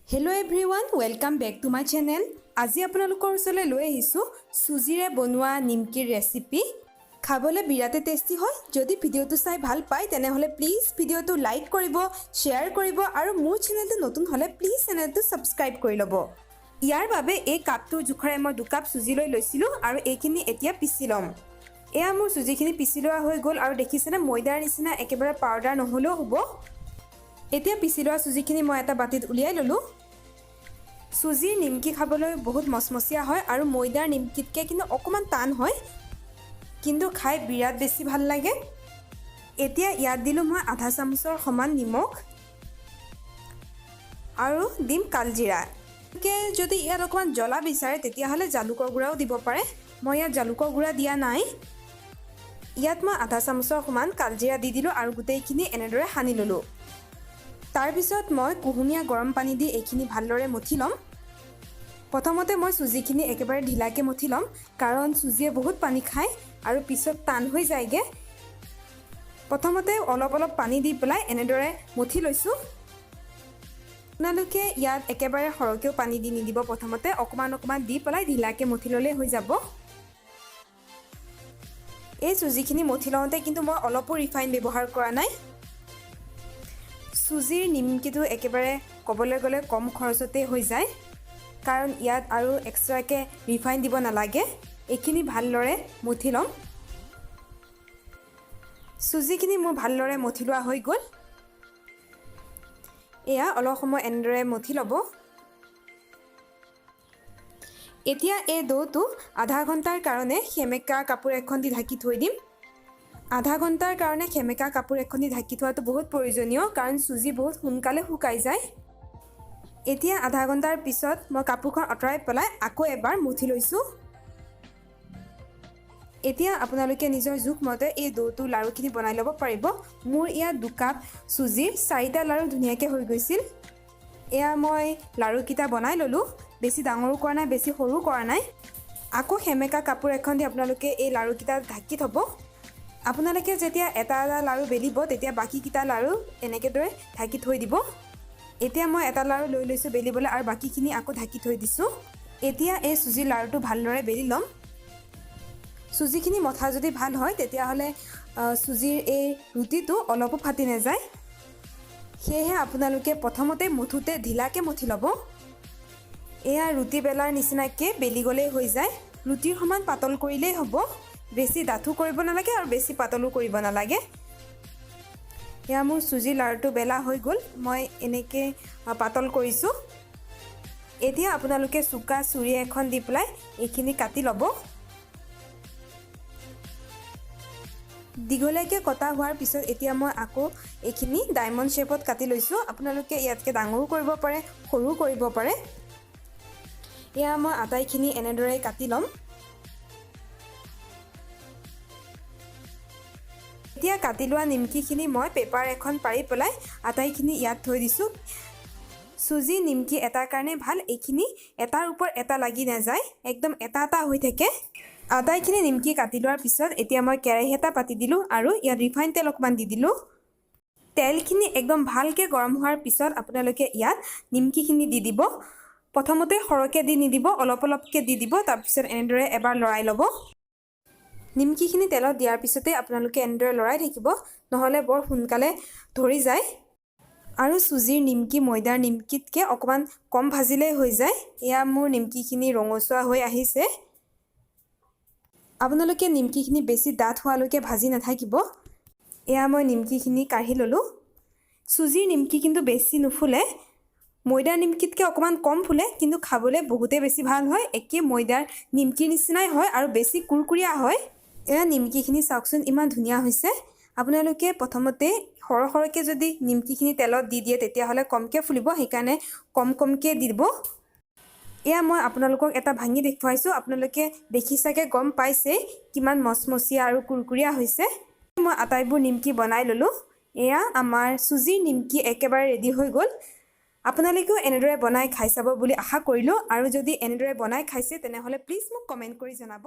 Hello' everyone, welcome back to my channel. আজি আপোনালোকৰ ওচৰলৈ লৈ আহিছোঁ চুজিৰে বনোৱা নিমকিৰ ৰেচিপি। খাবলৈ বিৰাটেই টেষ্টি হয়। যদি ভিডিঅ'টো চাই ভাল পায় তেনেহ'লে প্লিজ ভিডিঅ'টো লাইক কৰিব, শ্বেয়াৰ কৰিব আৰু মোৰ চেনেলটো নতুন হ'লে প্লিজ চেনেলটো ছাবস্ক্ৰাইব কৰি ল'ব। ইয়াৰ বাবে এই কাপটোৰ জোখৰে মই 2 কাপ চুজি লৈ লৈছিলোঁ আৰু এইখিনি এতিয়া পিচি ল'ম। এয়া মোৰ চুজিখিনি পিচি লোৱা হৈ গ'ল আৰু দেখিছেনে ময়দাৰ নিচিনা একেবাৰে পাউডাৰ নহ'লেও হ'ব। এতিয়া পিচি লোৱা চুজিখিনি মই এটা বাটিত উলিয়াই ল'লোঁ। চুজিৰ নিমকি খাবলৈ বহুত মচমচীয়া হয় আৰু ময়দাৰ নিমকিতকৈ কিন্তু অকণমান টান হয়, কিন্তু খাই বিৰাট বেছি ভাল লাগে। এতিয়া ইয়াত দিলোঁ মই আধা চামুচৰ সমান নিমখ আৰু দিম কালজিৰা। যদি ইয়াত অকণমান জ্বলা বিচাৰে তেতিয়াহ'লে জালুকৰ গুড়াও দিব পাৰে। মই ইয়াত জালুকৰ গুড়া দিয়া নাই। ইয়াত মই আধা চামুচৰ সমান কালজিৰা দি দিলোঁ আৰু গোটেইখিনি এনেদৰে সানি ল'লোঁ। তাৰপিছত মই কুহুমীয়া গৰম পানী দি এইখিনি ভালদৰে মঠি ল'ম। প্ৰথমতে মই চুজিখিনি একেবাৰে ঢিলাকৈ মঠি ল'ম, কাৰণ চুজিয়ে বহুত পানী খায় আৰু পিছত টান হৈ যায়গৈ। প্ৰথমতে অলপ অলপ পানী দি পেলাই এনেদৰে মঠি লৈছোঁ। আপোনালোকে ইয়াত একেবাৰে সৰহকৈও পানী দি নিদিব, প্ৰথমতে অকণমান অকণমান দি পেলাই ঢিলাকৈ মঠি ল'লেই হৈ যাব। এই চুজিখিনি মঠি লওঁতে কিন্তু মই অলপো ৰিফাইন ব্যৱহাৰ কৰা নাই। চুজিৰ নিমকিটো একেবাৰে ক'বলৈ গ'লে কম খৰচতে হৈ যায়, কাৰণ ইয়াত আৰু এক্সট্ৰাকৈ ৰিফাইন দিব নালাগে। এইখিনি ভালদৰে মঠি ল'ম। চুজিখিনি মোৰ ভালদৰে মঠি লোৱা হৈ গ'ল। এয়া অলপ সময় এনেদৰে মঠি ল'ব। এতিয়া এই ডোটো আধা ঘণ্টাৰ কাৰণে সেমেকা কাপোৰ এখন দি ঢাকি থৈ দিম। আধা ঘণ্টাৰ কাৰণে সেমেকা কাপোৰ এখন দি ঢাকি থোৱাটো বহুত প্ৰয়োজনীয়, কাৰণ চুজি বহুত সোনকালে শুকাই যায়। এতিয়া আধা ঘণ্টাৰ পিছত মই কাপোৰখন আঁতৰাই পেলাই আকৌ এবাৰ মঠি লৈছোঁ। এতিয়া আপোনালোকে নিজৰ জোখমতে এই ডোটো লাড়ুখিনি বনাই ল'ব পাৰিব। মোৰ ইয়াত 2 কাপ চুজিৰ 4টা লাড়ু ধুনীয়াকৈ হৈ গৈছিল। এয়া মই লাড়ুকেইটা বনাই ল'লোঁ। বেছি ডাঙৰো কৰা নাই, বেছি সৰুও কৰা নাই। আকৌ সেমেকা কাপোৰ এখন দি আপোনালোকে এই লাড়ুকেইটা ঢাকি থ'ব। আপোনালোকে যেতিয়া এটা এটা লাড়ু বেলিব তেতিয়া বাকীকেইটা লাড়ু এনেকেদৰে ঢাকি থৈ দিব। এতিয়া মই এটা লাড়ু লৈ লৈছোঁ বেলিবলৈ আৰু বাকীখিনি আকৌ ঢাকি থৈ দিছোঁ। এতিয়া এই চুজিৰ লাড়ুটো ভালদৰে বেলি ল'ম। চুজিখিনি মঠা যদি ভাল হয় তেতিয়াহ'লে চুজিৰ এই ৰুটিটো অলপো ফাটি নাযায়। সেয়েহে আপোনালোকে প্ৰথমতে মঠোতে ঢিলাকৈ মঠি ল'ব। এয়া ৰুটি বেলাৰ নিচিনাকৈ বেলি গ'লেই হৈ যায়। ৰুটিৰ সমান পাতল কৰিলেই হ'ব। বেছি ডাঠো কৰিব নালাগে আৰু বেছি পাতলো কৰিব নালাগে। এয়া মোৰ চুজিৰ লাড়ুটো বেলা হৈ গ'ল। মই এনেকৈ পাতল কৰিছোঁ। এতিয়া আপোনালোকে চোকা চুৰি এখন দি পেলাই এইখিনি কাটি ল'ব। দীঘলীয়াকৈ কটা হোৱাৰ পিছত এতিয়া মই আকৌ এইখিনি ডায়মণ্ড শ্বেপত কাটি লৈছোঁ। আপোনালোকে ইয়াতকৈ ডাঙৰো কৰিব পাৰে, সৰুও কৰিব পাৰে। এয়া মই আটাইখিনি এনেদৰে কাটি ল'ম। এতিয়া কাটি লোৱা নিমকিখিনি মই পেপাৰ এখন পাৰি পেলাই আটাইখিনি ইয়াত থৈ দিছোঁ। চুজি নিমকি এটাৰ কাৰণে ভাল, এইখিনি এটাৰ ওপৰত এটা লাগি নাযায়, একদম এটা এটা হৈ থাকে। আটাইখিনি নিমকি কাটি লোৱাৰ পিছত এতিয়া মই কেৰাহী এটা পাতি দিলোঁ আৰু ইয়াত ৰিফাইন তেল অকণমান দি দিলোঁ। তেলখিনি একদম ভালকৈ গৰম হোৱাৰ পিছত আপোনালোকে ইয়াত নিমকিখিনি দি দিব। প্ৰথমতে সৰহকৈ দি নিদিব, অলপ অলপকৈ দি দিব। তাৰপিছত এনেদৰে এবাৰ লৰাই ল'ব। নিমকিখিনি তেলত দিয়াৰ পিছতে আপোনালোকে এনেদৰে লৰাই থাকিব, নহ'লে বৰ সোনকালে ধৰি যায়। আৰু চুজিৰ নিমকি ময়দাৰ নিমকিতকৈ অকণমান কম ভাজিলেই হৈ যায়। এয়া মোৰ নিমকিখিনি ৰঙচুৱা হৈ আহিছে। আপোনালোকে নিমকিখিনি বেছি ডাঠ হোৱালৈকে ভাজি নাথাকিব। এয়া মই নিমকিখিনি কাঢ়ি ল'লোঁ। চুজিৰ নিমকি কিন্তু বেছি নুফুলে, ময়দাৰ নিমকিতকৈ অকণমান কম ফুলে, কিন্তু খাবলৈ বহুতেই বেছি ভাল হয়। একেই ময়দাৰ নিমকিৰ নিচিনাই হয় আৰু বেছি কুৰকুৰীয়া হয়। এয়া নিমকিখিনি চাওকচোন ইমান ধুনীয়া হৈছে। আপোনালোকে প্ৰথমতে সৰহকৈ যদি নিমকিখিনি তেলত দি দিয়ে তেতিয়াহ'লে কমকৈ ফুলিব, সেইকাৰণে কমকৈ দি দিব। এয়া মই আপোনালোকক এটা ভাঙি দেখুৱাইছোঁ। আপোনালোকে দেখি চাগে গম পাইছেই কিমান মচমচীয়া আৰু কুৰকুৰীয়া হৈছে। মই আটাইবোৰ নিমকি বনাই ল'লোঁ। এয়া আমাৰ চুজিৰ নিমকি একেবাৰে ৰেডি হৈ গ'ল। আপোনালোকেও এনেদৰে বনাই খাই চাব বুলি আশা কৰিলোঁ। আৰু যদি এনেদৰে বনাই খাইছে তেনেহ'লে প্লিজ মোক কমেণ্ট কৰি জনাব।